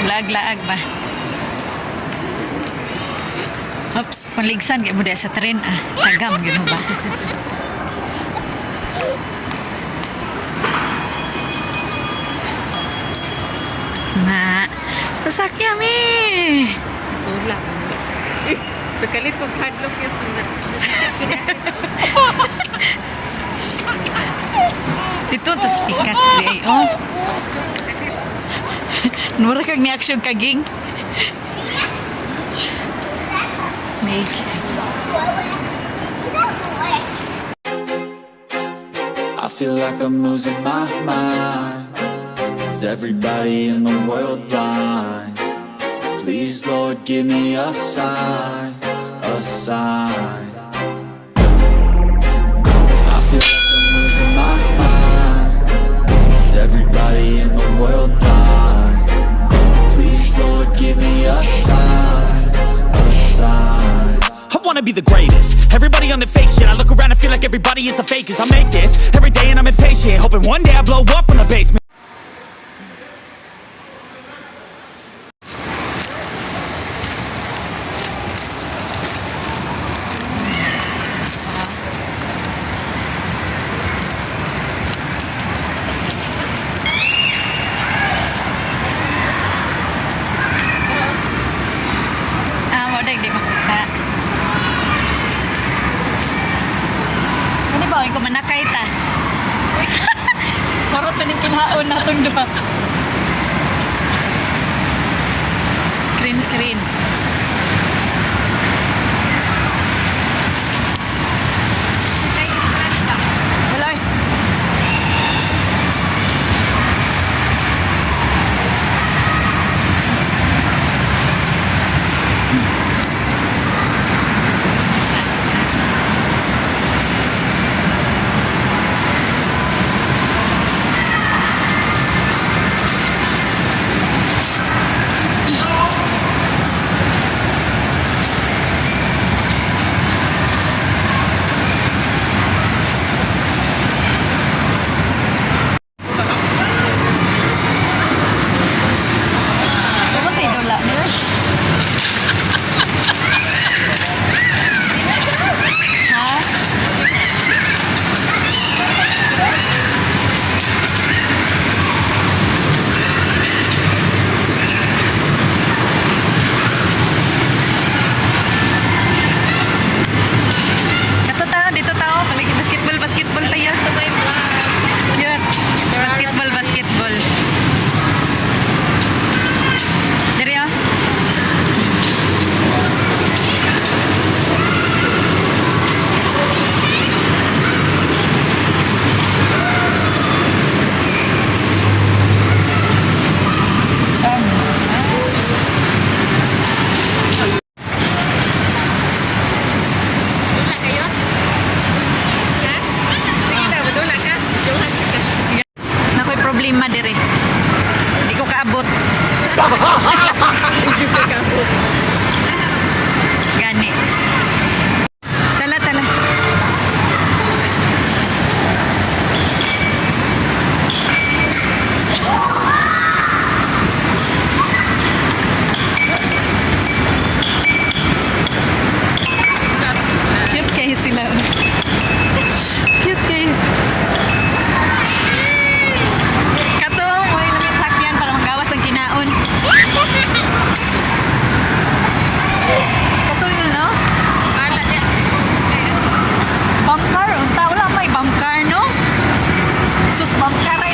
Laag-laag ba? Oops, paligsan mo dia sa tren ah. Tagam yun ba? Na, sasakya mi. Sula. Nakalit kong hadlock yung sula. Dito tas pikas di oh. Nura kag ni action kaging. Make. I feel like I'm losing my mind. Is everybody in the world blind? Please, Lord, give me a sign, a sign. I feel like I'm losing my mind. Is everybody in the world blind? Please, Lord, give me a sign, a sign. I wanna be the greatest. Everybody on their fake shit. I look around and feel like everybody is the fakest. I make this every day and I'm impatient, hoping one day I blow up from the basement. Di makita. Ano ba? Ko manakay ta. Marot sa ning kinhaon natong duha. Krin. Wala eh. Problema dire. Di ko kaabot. Gani. Tala. Cute kayo sila. Cute kayo. Bangkar, unta wala may bangkar no? Sus bangkar.